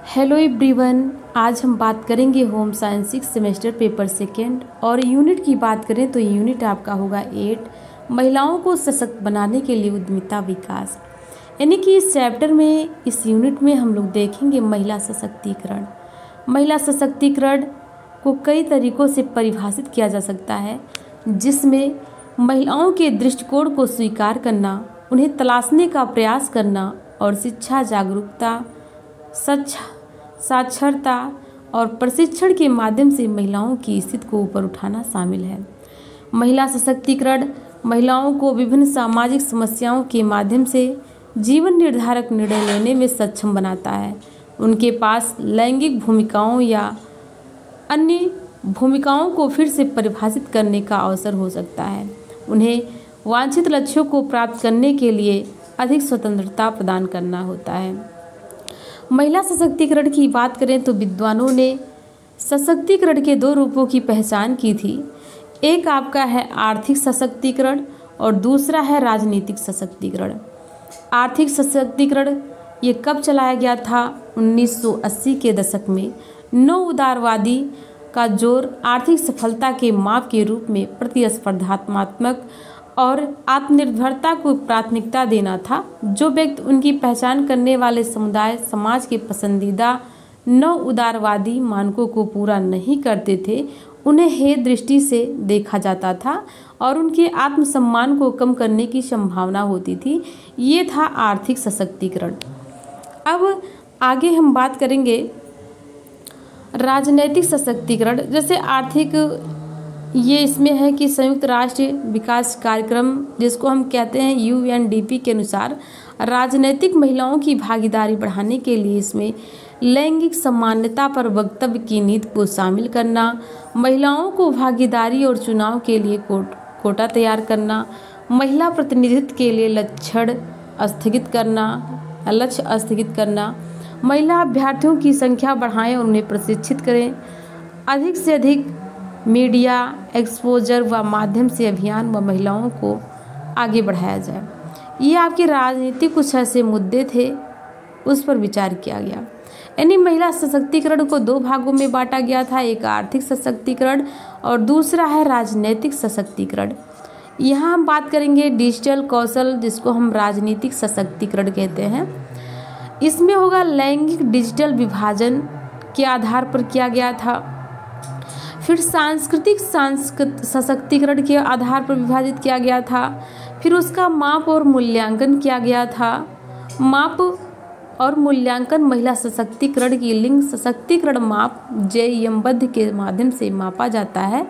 Hello everyone. आज हम बात करेंगे home science 6 semester paper second और यूनिट की बात करें तो यूनिट आपका होगा 8 महिलाओं को सशक्त बनाने के लिए उद्यमिता विकास। यानी कि इस चैप्टर में इस यूनिट में हम लोग देखेंगे महिला सशक्तिकरण। महिला सशक्तिकरण को कई तरीक़ों से परिभाषित किया जा सकता है, जिसमें महिलाओं के दृष्टिकोण को स्वीकार करना, उन्हें तलाशने का प्रयास करना और शिक्षा, जागरूकता, साक्षरता और प्रशिक्षण के माध्यम से महिलाओं की स्थिति को ऊपर उठाना शामिल है। महिला सशक्तिकरण महिलाओं को विभिन्न सामाजिक समस्याओं के माध्यम से जीवन निर्धारक निर्णय लेने में सक्षम बनाता है। उनके पास लैंगिक भूमिकाओं या अन्य भूमिकाओं को फिर से परिभाषित करने का अवसर हो सकता है। उन्हें वांछित लक्ष्यों को प्राप्त करने के लिए अधिक स्वतंत्रता प्रदान करना होता है। महिला सशक्तिकरण की बात करें तो विद्वानों ने सशक्तिकरण के दो रूपों की पहचान की थी। एक आपका है आर्थिक सशक्तिकरण और दूसरा है राजनीतिक सशक्तिकरण। आर्थिक सशक्तिकरण ये कब चलाया गया था? 1980 के दशक में नव उदारवादी का जोर आर्थिक सफलता के माप के रूप में प्रतिस्पर्धात्मक और आत्मनिर्भरता को प्राथमिकता देना था। जो व्यक्ति उनकी पहचान करने वाले समुदाय समाज के पसंदीदा नव उदारवादी मानकों को पूरा नहीं करते थे, उन्हें हेय दृष्टि से देखा जाता था और उनके आत्मसम्मान को कम करने की संभावना होती थी। ये था आर्थिक सशक्तिकरण। अब आगे हम बात करेंगे राजनैतिक सशक्तिकरण। जैसे आर्थिक ये इसमें है कि संयुक्त राष्ट्र विकास कार्यक्रम, जिसको हम कहते हैं UNDP के अनुसार राजनीतिक महिलाओं की भागीदारी बढ़ाने के लिए इसमें लैंगिक समानता पर वक्तव्य की नीति को शामिल करना, महिलाओं को भागीदारी और चुनाव के लिए कोटा तैयार करना, महिला प्रतिनिधित्व के लिए लक्ष्य स्थगित करना, महिला अभ्यर्थियों की संख्या बढ़ाएं और उन्हें प्रशिक्षित करें, अधिक से अधिक मीडिया एक्सपोजर व माध्यम से अभियान व महिलाओं को आगे बढ़ाया जाए। ये आपके राजनीतिक कुछ ऐसे मुद्दे थे, उस पर विचार किया गया। यानी महिला सशक्तिकरण को दो भागों में बांटा गया था, एक आर्थिक सशक्तिकरण और दूसरा है राजनीतिक सशक्तिकरण। यहाँ हम बात करेंगे डिजिटल कौशल, जिसको हम राजनीतिक सशक्तिकरण कहते हैं। इसमें होगा लैंगिक डिजिटल विभाजन के आधार पर किया गया था। फिर सांस्कृतिक सशक्तिकरण के आधार पर विभाजित किया गया था। फिर उसका माप और मूल्यांकन किया गया था। माप और मूल्यांकन महिला सशक्तिकरण की लिंग सशक्तिकरण माप JEM के माध्यम से मापा जाता है,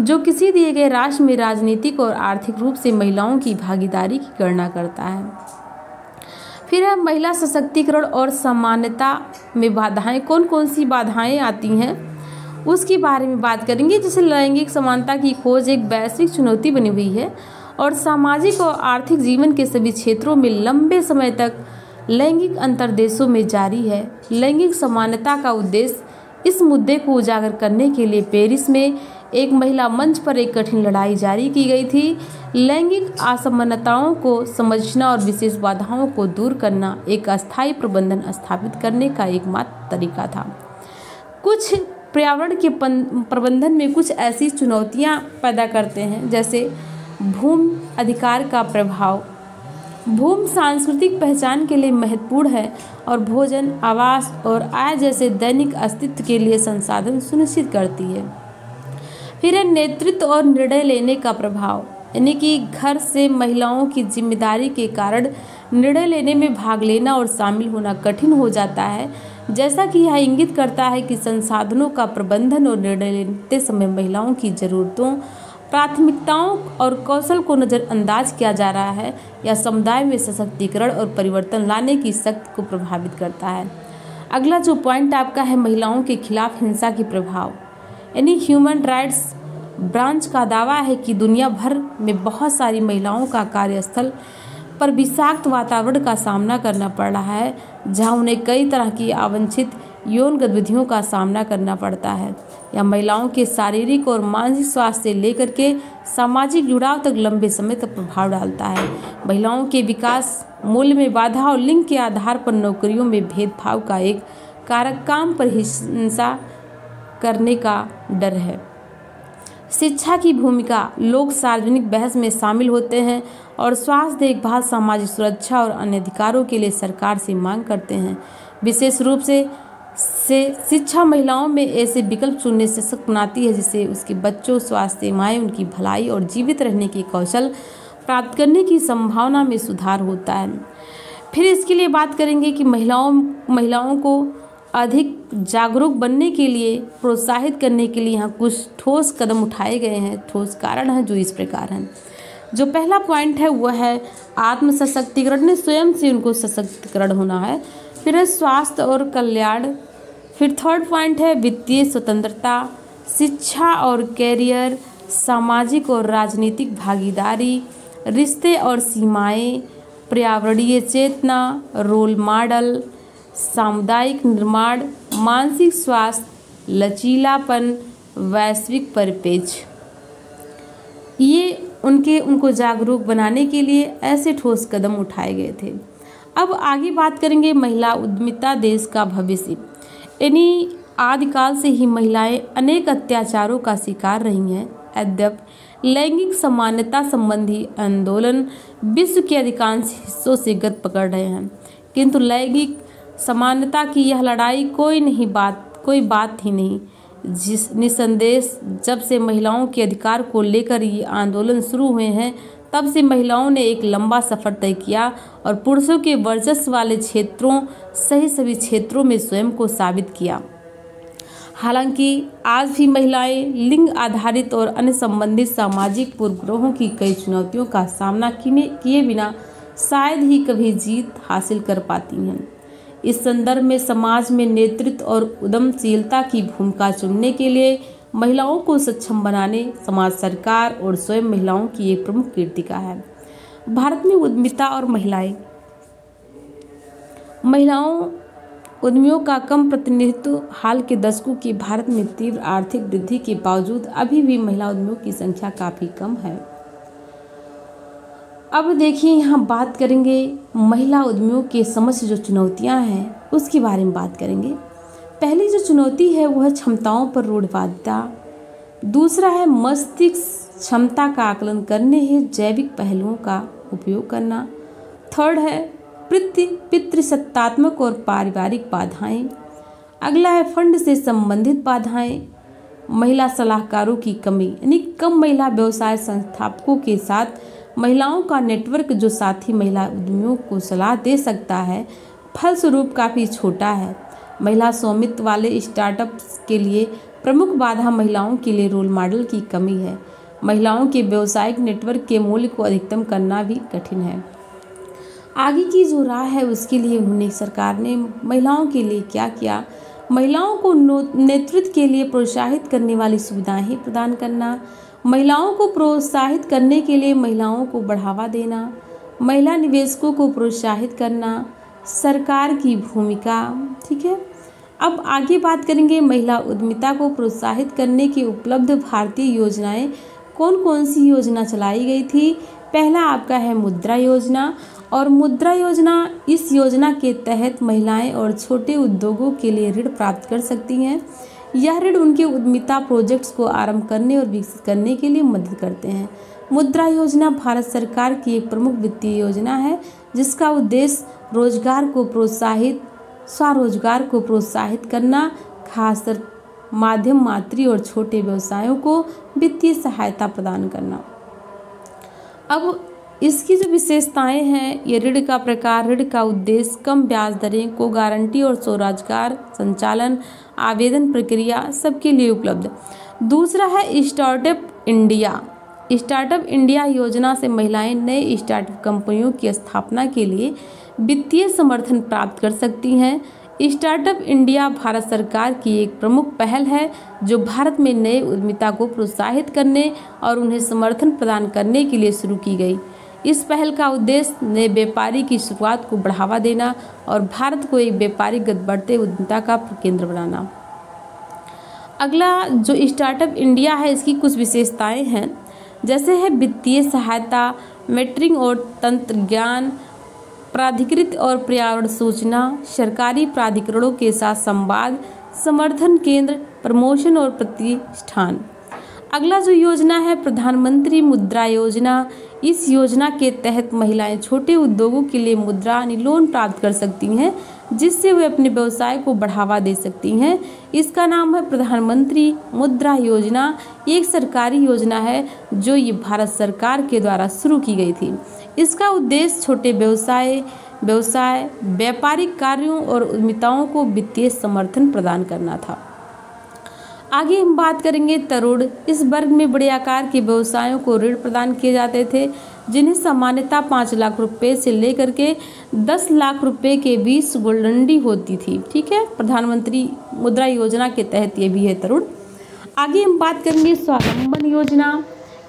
जो किसी दिए गए राष्ट्र में राजनीतिक और आर्थिक रूप से महिलाओं की भागीदारी की गणना करता है। फिर है महिला सशक्तिकरण और समानता में बाधाएं। कौन कौन सी बाधाएं आती हैं उसके बारे में बात करेंगे। जैसे लैंगिक समानता की खोज एक वैश्विक चुनौती बनी हुई है और सामाजिक और आर्थिक जीवन के सभी क्षेत्रों में लंबे समय तक लैंगिक अंतर देशों में जारी है। लैंगिक समानता का उद्देश्य इस मुद्दे को उजागर करने के लिए पेरिस में एक महिला मंच पर एक कठिन लड़ाई जारी की गई थी। लैंगिक असमानताओं को समझना और विशेष बाधाओं को दूर करना एक अस्थायी प्रबंधन स्थापित करने का एकमात्र तरीका था। कुछ पर्यावरण के प्रबंधन में कुछ ऐसी चुनौतियां पैदा करते हैं, जैसे भूमि अधिकार का प्रभाव। भूमि सांस्कृतिक पहचान के लिए महत्वपूर्ण है और भोजन, आवास और आय जैसे दैनिक अस्तित्व के लिए संसाधन सुनिश्चित करती है। फिर है नेतृत्व और निर्णय लेने का प्रभाव, यानी कि घर से महिलाओं की जिम्मेदारी के कारण निर्णय लेने में भाग लेना और शामिल होना कठिन हो जाता है। जैसा कि यह इंगित करता है कि संसाधनों का प्रबंधन और निर्णय लेते समय महिलाओं की ज़रूरतों, प्राथमिकताओं और कौशल को नज़रअंदाज किया जा रहा है या समुदाय में सशक्तिकरण और परिवर्तन लाने की शक्ति को प्रभावित करता है। अगला जो पॉइंट आपका है महिलाओं के खिलाफ हिंसा के प्रभाव। यानी ह्यूमन राइट्स ब्रांच का दावा है कि दुनिया भर में बहुत सारी महिलाओं का कार्यस्थल पर विषाक्त वातावरण का सामना करना पड़ रहा है, जहां उन्हें कई तरह की अवांछित यौन गतिविधियों का सामना करना पड़ता है। यह महिलाओं के शारीरिक और मानसिक स्वास्थ्य से लेकर के सामाजिक जुड़ाव तक लंबे समय तक प्रभाव डालता है। महिलाओं के विकास मूल्य में बाधा और लिंग के आधार पर नौकरियों में भेदभाव का एक कारक काम पर हिंसा करने का डर है। शिक्षा की भूमिका, लोग सार्वजनिक बहस में शामिल होते हैं और स्वास्थ्य देखभाल, सामाजिक सुरक्षा और अन्य अधिकारों के लिए सरकार से मांग करते हैं। विशेष रूप से शिक्षा महिलाओं में ऐसे विकल्प चुनने से सशक्त बनाती है जिससे उसके बच्चों, स्वास्थ्य सेवाएं, उनकी भलाई और जीवित रहने के कौशल प्राप्त करने की संभावना में सुधार होता है। फिर इसके लिए बात करेंगे कि महिलाओं को अधिक जागरूक बनने के लिए, प्रोत्साहित करने के लिए यहाँ कुछ ठोस कदम उठाए गए हैं। ठोस कारण हैं जो इस प्रकार हैं। जो पहला पॉइंट है वह है आत्म सशक्तिकरण, ने स्वयं से उनको सशक्तिकरण होना है। फिर है स्वास्थ्य और कल्याण। फिर थर्ड पॉइंट है वित्तीय स्वतंत्रता, शिक्षा और कैरियर, सामाजिक और राजनीतिक भागीदारी, रिश्ते और सीमाएं, पर्यावरणीय चेतना, रोल मॉडल, सामुदायिक निर्माण, मानसिक स्वास्थ्य, लचीलापन, वैश्विक परिप्रेक्ष्य। ये उनको जागरूक बनाने के लिए ऐसे ठोस कदम उठाए गए थे। अब आगे बात करेंगे महिला उद्यमिता, देश का भविष्य। यानी आदिकाल से ही महिलाएं अनेक अत्याचारों का शिकार रही हैं। यद्यपि लैंगिक समानता संबंधी आंदोलन विश्व के अधिकांश हिस्सों से गति पकड़ रहे हैं, किंतु लैंगिक समानता की यह लड़ाई कोई बात ही नहीं। निसंदेह जब से महिलाओं के अधिकार को लेकर ये आंदोलन शुरू हुए हैं, तब से महिलाओं ने एक लंबा सफर तय किया और पुरुषों के वर्चस्व वाले क्षेत्रों सहित सभी क्षेत्रों में स्वयं को साबित किया। हालांकि आज भी महिलाएं लिंग आधारित और अन्य संबंधित सामाजिक पूर्वाग्रहों की कई चुनौतियों का सामना किए बिना शायद ही कभी जीत हासिल कर पाती हैं। इस संदर्भ में समाज में नेतृत्व और उद्यमशीलता की भूमिका चुनने के लिए महिलाओं को सक्षम बनाने समाज, सरकार और स्वयं महिलाओं की एक प्रमुख कीर्तिका है। भारत में उद्यमिता और महिलाओं उद्यमियों का कम प्रतिनिधित्व। हाल के दशकों के भारत में तीव्र आर्थिक वृद्धि के बावजूद अभी भी महिला उद्यमियों की संख्या काफ़ी कम है। अब देखिए, यहाँ बात करेंगे महिला उद्यमियों के समक्ष जो चुनौतियाँ हैं उसके बारे में बात करेंगे। पहली जो चुनौती है वह क्षमताओं पर रूढ़िवादिता। दूसरा है मस्तिष्क क्षमता का आकलन करने हेतु जैविक पहलुओं का उपयोग करना। थर्ड है पितृसत्तात्मक और पारिवारिक बाधाएं। अगला है फंड से संबंधित बाधाएं। महिला सलाहकारों की कमी, यानी कम महिला व्यवसाय संस्थापकों के साथ महिलाओं का नेटवर्क जो साथी महिला उद्यमियों को सलाह दे सकता है, फलस्वरूप काफ़ी छोटा है। महिला स्वामित्व वाले स्टार्टअप्स के लिए प्रमुख बाधा महिलाओं के लिए रोल मॉडल की कमी है। महिलाओं के व्यावसायिक नेटवर्क के मूल्य को अधिकतम करना भी कठिन है। आगे की जो राह है उसके लिए उन्होंने, सरकार ने महिलाओं के लिए क्या किया? महिलाओं को नेतृत्व के लिए प्रोत्साहित करने वाली सुविधाएं प्रदान करना, महिलाओं को प्रोत्साहित करने के लिए महिलाओं को बढ़ावा देना, महिला निवेशकों को प्रोत्साहित करना, सरकार की भूमिका। ठीक है, अब आगे बात करेंगे महिला उद्यमिता को प्रोत्साहित करने की उपलब्ध भारतीय योजनाएं। कौन कौन सी योजना चलाई गई थी? पहला आपका है मुद्रा योजना, और मुद्रा योजना, इस योजना के तहत महिलाएं और छोटे उद्योगों के लिए ऋण प्राप्त कर सकती हैं। यह ऋण उनके उद्यमिता प्रोजेक्ट्स को आरंभ करने और विकसित करने के लिए मदद करते हैं। मुद्रा योजना भारत सरकार की एक प्रमुख वित्तीय योजना है जिसका उद्देश्य स्वरोजगार को प्रोत्साहित करना, खासकर मध्यम, मातृ और छोटे व्यवसायों को वित्तीय सहायता प्रदान करना। अब इसकी जो विशेषताएं हैं, ये ऋण का प्रकार, ऋण का उद्देश्य, कम ब्याज दरें को गारंटी और स्वरोजगार संचालन, आवेदन प्रक्रिया सबके लिए उपलब्ध। दूसरा है स्टार्टअप इंडिया। स्टार्टअप इंडिया योजना से महिलाएं नए स्टार्टअप कंपनियों की स्थापना के लिए वित्तीय समर्थन प्राप्त कर सकती हैं। स्टार्टअप इंडिया भारत सरकार की एक प्रमुख पहल है जो भारत में नए उद्यमिता को प्रोत्साहित करने और उन्हें समर्थन प्रदान करने के लिए शुरू की गई। इस पहल का उद्देश्य नए व्यापारी की शुरुआत को बढ़ावा देना और भारत को एक व्यापारिक गति बढ़ते उद्यमिता का केंद्र बनाना। अगला जो स्टार्टअप इंडिया है, इसकी कुछ विशेषताएं हैं, जैसे है वित्तीय सहायता, मेंटरिंग और तंत्र ज्ञान, प्राधिकृत और पर्यावरण सूचना, सरकारी प्राधिकरणों के साथ संवाद, समर्थन केंद्र, प्रमोशन और प्रतिष्ठान। अगला जो योजना है प्रधानमंत्री मुद्रा योजना। इस योजना के तहत महिलाएं छोटे उद्योगों के लिए मुद्रा यानी लोन प्राप्त कर सकती हैं, जिससे वे अपने व्यवसाय को बढ़ावा दे सकती हैं। इसका नाम है प्रधानमंत्री मुद्रा योजना। एक सरकारी योजना है जो ये भारत सरकार के द्वारा शुरू की गई थी। इसका उद्देश्य छोटे व्यवसाय, व्यापारिक कार्यों और उद्यमिताओं को वित्तीय समर्थन प्रदान करना था। आगे हम बात करेंगे तरुण। इस वर्ग में बड़े आकार के व्यवसायों को ऋण प्रदान किए जाते थे, जिन्हें सामान्यतः 5 लाख रुपए से लेकर के 10 लाख रुपए के बीच गोल्डनडी होती थी। ठीक है, प्रधानमंत्री मुद्रा योजना के तहत ये भी है तरुण। आगे हम बात करेंगे स्वावलंबन योजना।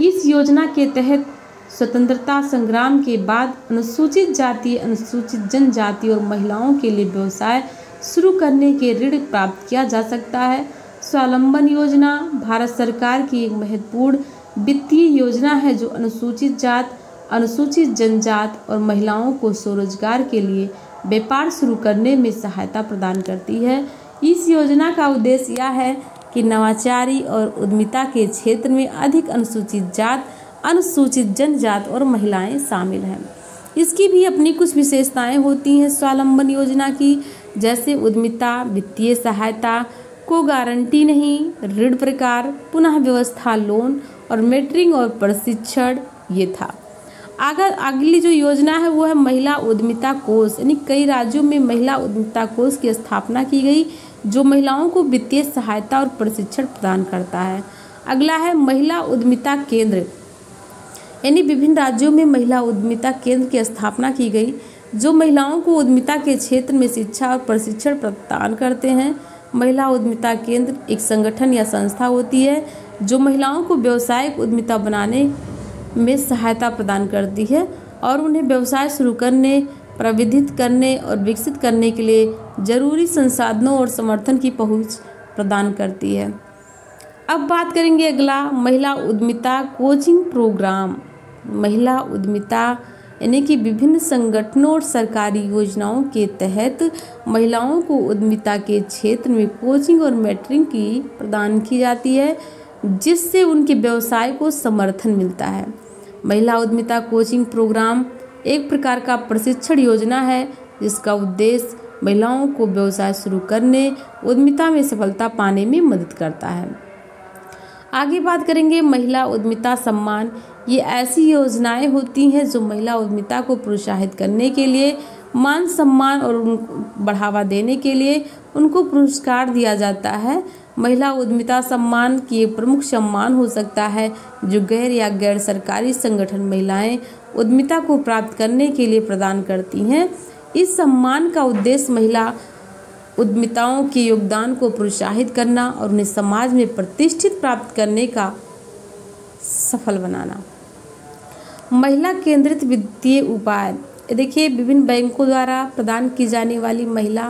इस योजना के तहत स्वतंत्रता संग्राम के बाद अनुसूचित जाति, अनुसूचित जनजाति और महिलाओं के लिए व्यवसाय शुरू करने के ऋण प्राप्त किया जा सकता है। स्वावलंबन योजना भारत सरकार की एक महत्वपूर्ण वित्तीय योजना है जो अनुसूचित जात, अनुसूचित जनजात और महिलाओं को स्वरोजगार के लिए व्यापार शुरू करने में सहायता प्रदान करती है। इस योजना का उद्देश्य यह है कि नवाचारी और उद्यमिता के क्षेत्र में अधिक अनुसूचित जात, अनुसूचित जनजात और महिलाएं शामिल हैं। इसकी भी अपनी कुछ विशेषताएं होती हैं स्वावलंबन योजना की, जैसे उद्यमिता, वित्तीय सहायता को गारंटी नहीं, ऋण प्रकार, पुनः व्यवस्था लोन और मेंटरिंग और प्रशिक्षण ये था। अगली जो योजना है वो है महिला उद्यमिता कोष। यानी कई राज्यों में महिला उद्यमिता कोष की स्थापना की गई जो महिलाओं को वित्तीय सहायता और प्रशिक्षण प्रदान करता है। अगला है महिला उद्यमिता केंद्र। यानी विभिन्न राज्यों में महिला उद्यमिता केंद्र की स्थापना की गई जो महिलाओं को उद्यमिता के क्षेत्र में शिक्षा और प्रशिक्षण प्रदान करते हैं। महिला उद्यमिता केंद्र एक संगठन या संस्था होती है जो महिलाओं को व्यावसायिक उद्यमिता बनाने में सहायता प्रदान करती है और उन्हें व्यवसाय शुरू करने, प्रबंधित करने और विकसित करने के लिए जरूरी संसाधनों और समर्थन की पहुंच प्रदान करती है। अब बात करेंगे अगला महिला उद्यमिता कोचिंग प्रोग्राम। महिला उद्यमिता यानी कि विभिन्न संगठनों और सरकारी योजनाओं के तहत महिलाओं को उद्यमिता के क्षेत्र में कोचिंग और मेंटरिंग की प्रदान की जाती है, जिससे उनके व्यवसाय को समर्थन मिलता है। महिला उद्यमिता कोचिंग प्रोग्राम एक प्रकार का प्रशिक्षण योजना है जिसका उद्देश्य महिलाओं को व्यवसाय शुरू करने, उद्यमिता में सफलता पाने में मदद करता है। आगे बात करेंगे महिला उद्यमिता सम्मान। ये ऐसी योजनाएं होती हैं जो महिला उद्यमिता को प्रोत्साहित करने के लिए, मान सम्मान और उनको बढ़ावा देने के लिए उनको पुरस्कार दिया जाता है। महिला उद्यमिता सम्मान की एक प्रमुख सम्मान हो सकता है जो गैर सरकारी संगठन महिलाएं उद्यमिता को प्राप्त करने के लिए प्रदान करती हैं। इस सम्मान का उद्देश्य महिला उद्यमिताओं के योगदान को प्रोत्साहित करना और उन्हें समाज में प्रतिष्ठित प्राप्त करने का सफल बनाना। महिला केंद्रित वित्तीय उपाय। देखिए, विभिन्न बैंकों द्वारा प्रदान की जाने वाली महिला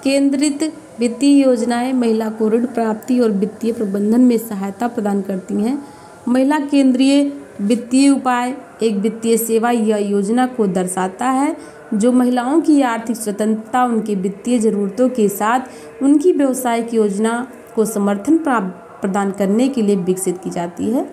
केंद्रित वित्तीय योजनाएं महिला को ऋण प्राप्ति और वित्तीय प्रबंधन में सहायता प्रदान करती हैं। महिला केंद्रीय वित्तीय उपाय एक वित्तीय सेवा या योजना को दर्शाता है जो महिलाओं की आर्थिक स्वतंत्रता, उनकी वित्तीय जरूरतों के साथ उनकी व्यवसायिक योजना को समर्थन प्रदान करने के लिए विकसित की जाती है।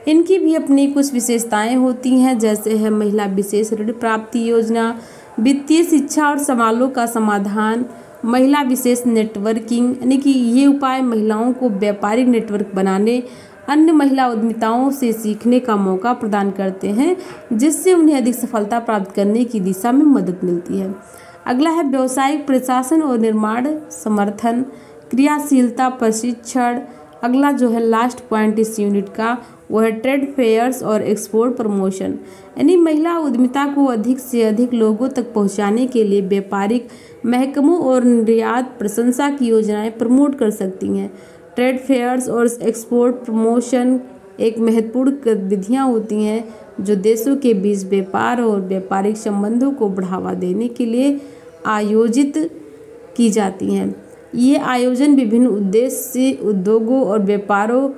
इनकी भी अपनी कुछ विशेषताएं होती हैं, जैसे है महिला विशेष ऋण प्राप्ति योजना, वित्तीय शिक्षा और सवालों का समाधान, महिला विशेष नेटवर्किंग। यानी कि ये उपाय महिलाओं को व्यापारिक नेटवर्क बनाने, अन्य महिला उद्यमिताओं से सीखने का मौका प्रदान करते हैं, जिससे उन्हें अधिक सफलता प्राप्त करने की दिशा में मदद मिलती है। अगला है व्यावसायिक प्रशासन और निर्माण समर्थन, क्रियाशीलता प्रशिक्षण। अगला जो है लास्ट पॉइंट इस यूनिट का वो है ट्रेड फेयर्स और एक्सपोर्ट प्रमोशन। यानी महिला उद्यमिता को अधिक से अधिक लोगों तक पहुंचाने के लिए व्यापारिक महकमों और निर्यात प्रशंसा की योजनाएं प्रमोट कर सकती हैं। ट्रेड फेयर्स और एक्सपोर्ट प्रमोशन एक महत्वपूर्ण गतिविधियां होती हैं जो देशों के बीच व्यापार और व्यापारिक संबंधों को बढ़ावा देने के लिए आयोजित की जाती हैं। ये आयोजन विभिन्न उद्देश्य से उद्योगों और व्यापारों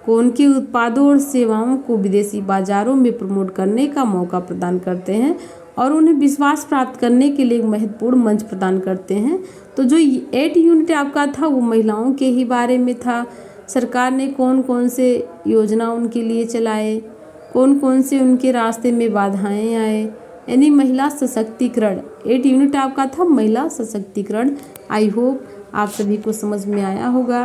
को उनके उत्पादों और सेवाओं को विदेशी बाजारों में प्रमोट करने का मौका प्रदान करते हैं और उन्हें विश्वास प्राप्त करने के लिए एक महत्वपूर्ण मंच प्रदान करते हैं। तो जो 8 यूनिट आपका था वो महिलाओं के ही बारे में था। सरकार ने कौन कौन से योजना उनके लिए चलाए, कौन कौन से उनके रास्ते में बाधाएं आए, यानी महिला सशक्तिकरण। 8 यूनिट आपका था महिला सशक्तिकरण। आई होप आप सभी को समझ में आया होगा।